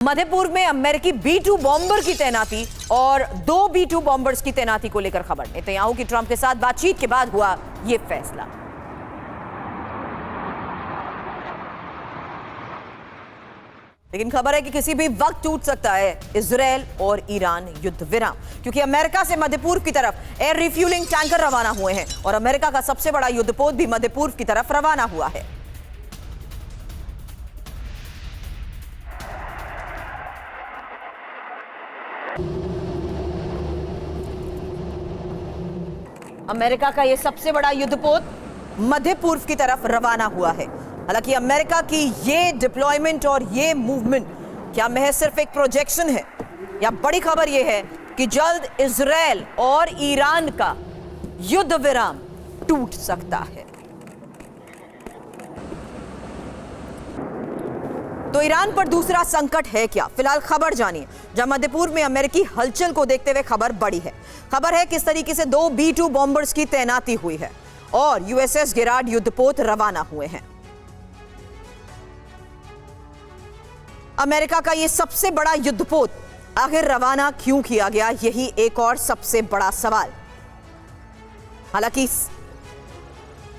मधेपुर में अमेरिकी B-2 bomber की तैनाती और 2 B-2 बॉम्बर्स की तैनाती को लेकर खबर। नेतन्याहू की ट्रंप के साथ बातचीत के बाद हुआ यह फैसला। लेकिन खबर है कि किसी भी वक्त टूट सकता है इजरायल और ईरान युद्ध विराम, क्योंकि अमेरिका से मध्यपूर्व की तरफ एयर रिफ्यूलिंग टैंकर रवाना हुए हैं और अमेरिका का सबसे बड़ा युद्धपोत भी मध्यपूर्व की तरफ रवाना हुआ है। अमेरिका का यह सबसे बड़ा युद्धपोत मध्य पूर्व की तरफ रवाना हुआ है। हालांकि अमेरिका की ये डिप्लॉयमेंट और ये मूवमेंट क्या महज सिर्फ एक प्रोजेक्शन है, या बड़ी खबर यह है कि जल्द इजरायल और ईरान का युद्ध विराम टूट सकता है। तो ईरान पर दूसरा संकट है क्या? फिलहाल खबर जानिए। जहां मध्यपूर्व में अमेरिकी हलचल को देखते हुए खबर बढ़ी है। खबर है किस तरीके से 2 B-2 बॉम्बर्स की तैनाती हुई है और USS गेरार्ड युद्धपोत रवाना हुए हैं। अमेरिका का यह सबसे बड़ा युद्धपोत आखिर रवाना क्यों किया गया, यही एक और सबसे बड़ा सवाल। हालांकि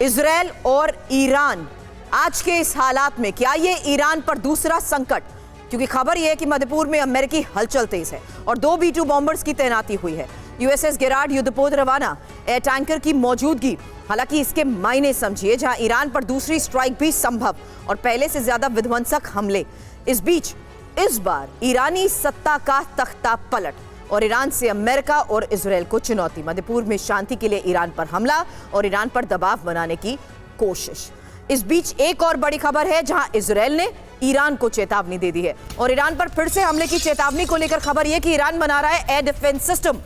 इजरायल और ईरान आज के इस हालात में क्या ये ईरान पर दूसरा संकट, क्योंकि खबर यह है कि मध्यपूर्व में अमेरिकी हलचल तेज है और 2 B-2 बॉम्बर्स की तैनाती हुई है। USS गेरार्ड युद्धपोत रवाना, एयर टैंकर की मौजूदगी। हालांकि इसके मायने समझिए, जहां ईरान पर दूसरी स्ट्राइक भी संभव और पहले से ज्यादा विध्वंसक हमले। इस बीच इस बार ईरानी सत्ता का तख्ता पलट और ईरान से अमेरिका और इजरायल को चुनौती। मध्यपूर्व में शांति के लिए ईरान पर हमला और ईरान पर दबाव बनाने की कोशिश। इस बीच एक और बड़ी खबर है, जहां इजरायल ने ईरान को चेतावनी दे दी है और ईरान पर फिर से हमले की चेतावनी को लेकर खबर यह कि ईरान बना रहा है एयर डिफेंस सिस्टम।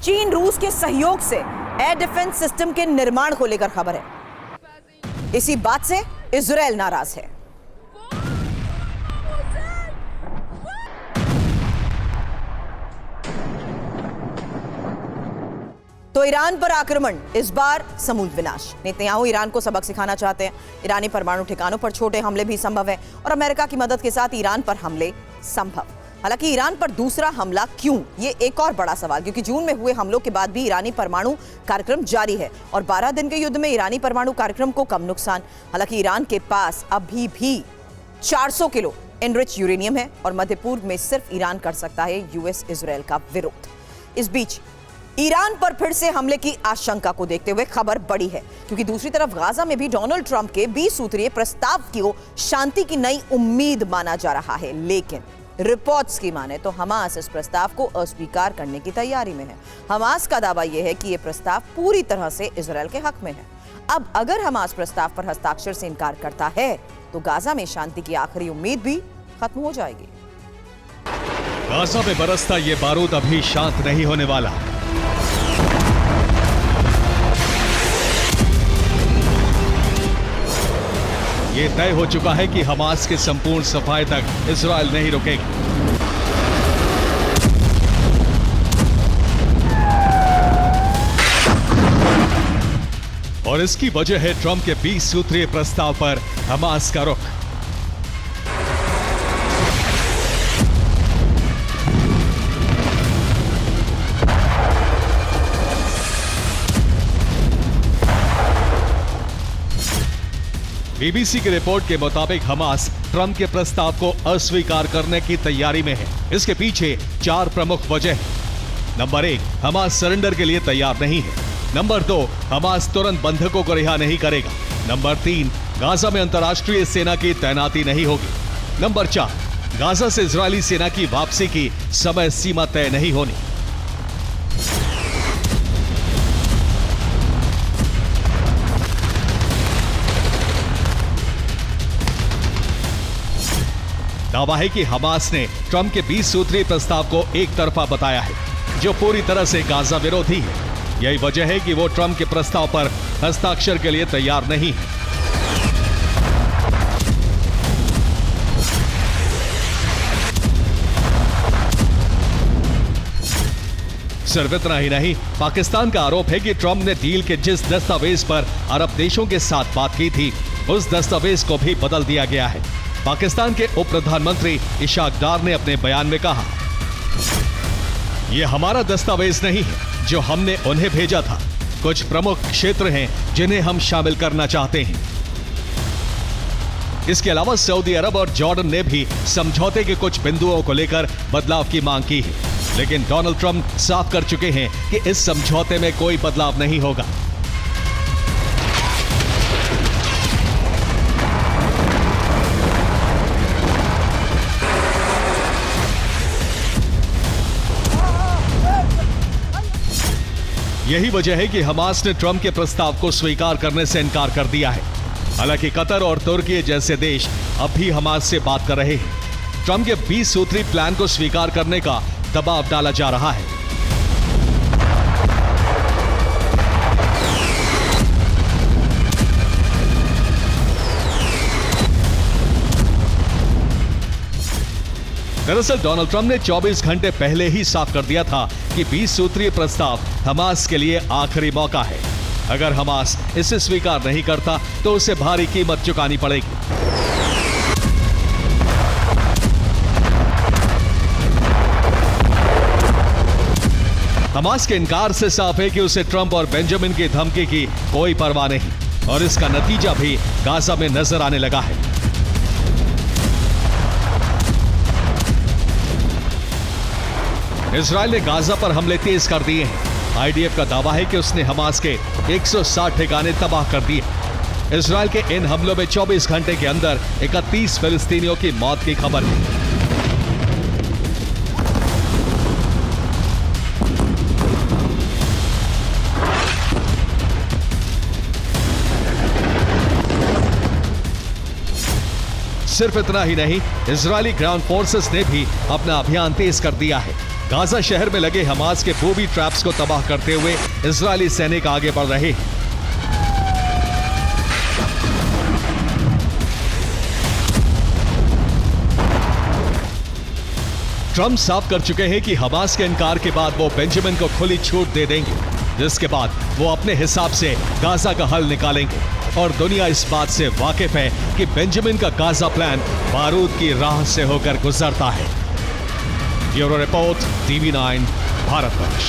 चीन रूस के सहयोग से एयर डिफेंस सिस्टम के निर्माण को लेकर खबर है। इसी बात से इजरायल नाराज है। तो ईरान पर आक्रमण, इस बार समूल विनाश। नेतन्याहू ईरान को सबक सिखाना चाहते हैं। ईरानी परमाणु ठिकानों पर छोटे हमले भी संभव है और अमेरिका की मदद के साथ ईरान पर हमले संभव। हालांकि ईरान पर दूसरा हमला क्यों, ये एक और बड़ा सवाल, क्योंकि जून में हुए हमलों के बाद भी ईरानी परमाणु कार्यक्रम जारी है और 12 दिन के युद्ध में ईरानी परमाणु कार्यक्रम को कम नुकसान। हालांकि ईरान के पास अभी भी 400 किलो एनरिच यूरेनियम है और मध्य पूर्व में सिर्फ ईरान कर सकता है US इजरायल का विरोध। इस बीच ईरान पर फिर से हमले की आशंका को देखते हुए खबर बढ़ी है, क्योंकि दूसरी तरफ गाजा में भी डोनाल्ड ट्रंप के 20 सूत्रीय प्रस्ताव को शांति की नई उम्मीद माना जा रहा है। लेकिन रिपोर्ट्स की माने तो हमास इस प्रस्ताव को अस्वीकार करने की तैयारी में है। हमास का दावा यह है कि यह प्रस्ताव पूरी तरह से इजरायल के हक में है। अब अगर हमास प्रस्ताव पर हस्ताक्षर से इनकार करता है तो गाजा में शांति की आखिरी उम्मीद भी खत्म हो जाएगी। गाजा में बरसता ये बारूद अभी शांत नहीं होने वाला। ये तय हो चुका है कि हमास के संपूर्ण सफाई तक इजरायल नहीं रुकेगा। और इसकी वजह है ट्रंप के 20 सूत्रीय प्रस्ताव पर हमास का रुख। BBC की रिपोर्ट के मुताबिक हमास ट्रंप के प्रस्ताव को अस्वीकार करने की तैयारी में है। इसके पीछे 4 प्रमुख वजह हैं। नंबर 1, हमास सरेंडर के लिए तैयार नहीं है। नंबर 2, हमास तुरंत बंधकों को रिहा नहीं करेगा। नंबर 3, गाजा में अंतर्राष्ट्रीय सेना की तैनाती नहीं होगी। नंबर 4, गाजा से इजरायली सेना की वापसी की समय सीमा तय नहीं होनी। दावा है कि हमास ने ट्रंप के 20 सूत्रीय प्रस्ताव को एक तरफा बताया है, जो पूरी तरह से गाजा विरोधी है। यही वजह है कि वो ट्रंप के प्रस्ताव पर हस्ताक्षर के लिए तैयार नहीं है। सिर्फ इतना ही नहीं, पाकिस्तान का आरोप है कि ट्रंप ने डील के जिस दस्तावेज पर अरब देशों के साथ बात की थी, उस दस्तावेज को भी बदल दिया गया है। पाकिस्तान के उप प्रधानमंत्री इशाक डार ने अपने बयान में कहा, यह हमारा दस्तावेज नहीं है जो हमने उन्हें भेजा था। कुछ प्रमुख क्षेत्र हैं जिन्हें हम शामिल करना चाहते हैं। इसके अलावा सऊदी अरब और जॉर्डन ने भी समझौते के कुछ बिंदुओं को लेकर बदलाव की मांग की है, लेकिन डोनाल्ड ट्रंप साफ कर चुके हैं कि इस समझौते में कोई बदलाव नहीं होगा। यही वजह है कि हमास ने ट्रंप के प्रस्ताव को स्वीकार करने से इनकार कर दिया है। हालांकि कतर और तुर्की जैसे देश अब भी हमास से बात कर रहे हैं। ट्रंप के 20 सूत्री प्लान को स्वीकार करने का दबाव डाला जा रहा है। दरअसल डोनाल्ड ट्रंप ने 24 घंटे पहले ही साफ कर दिया था कि 20 सूत्रीय प्रस्ताव हमास के लिए आखिरी मौका है। अगर हमास इसे स्वीकार नहीं करता तो उसे भारी कीमत चुकानी पड़ेगी। हमास के इनकार से साफ है कि उसे ट्रंप और बेंजामिन की धमकी की कोई परवाह नहीं, और इसका नतीजा भी गाजा में नजर आने लगा है। इजराइल ने गाजा पर हमले तेज कर दिए हैं। आईडीएफ का दावा है कि उसने हमास के 160 ठिकाने तबाह कर दिए। इजराइल के इन हमलों में 24 घंटे के अंदर 31 फिलिस्तीनियों की मौत की खबर है। सिर्फ इतना ही नहीं, इजरायली ग्राउंड फोर्सेस ने भी अपना अभियान तेज कर दिया है। गाजा शहर में लगे हमास के बूबी ट्रैप्स को तबाह करते हुए इजरायली सैनिक आगे बढ़ रहे हैं। ट्रंप साफ कर चुके हैं कि हमास के इनकार के बाद वो बेंजामिन को खुली छूट दे देंगे, जिसके बाद वो अपने हिसाब से गाजा का हल निकालेंगे। और दुनिया इस बात से वाकिफ है कि बेंजामिन का गाजा प्लान बारूद की राह से होकर गुजरता है। Bureau report, TV9, Bharatvarsh.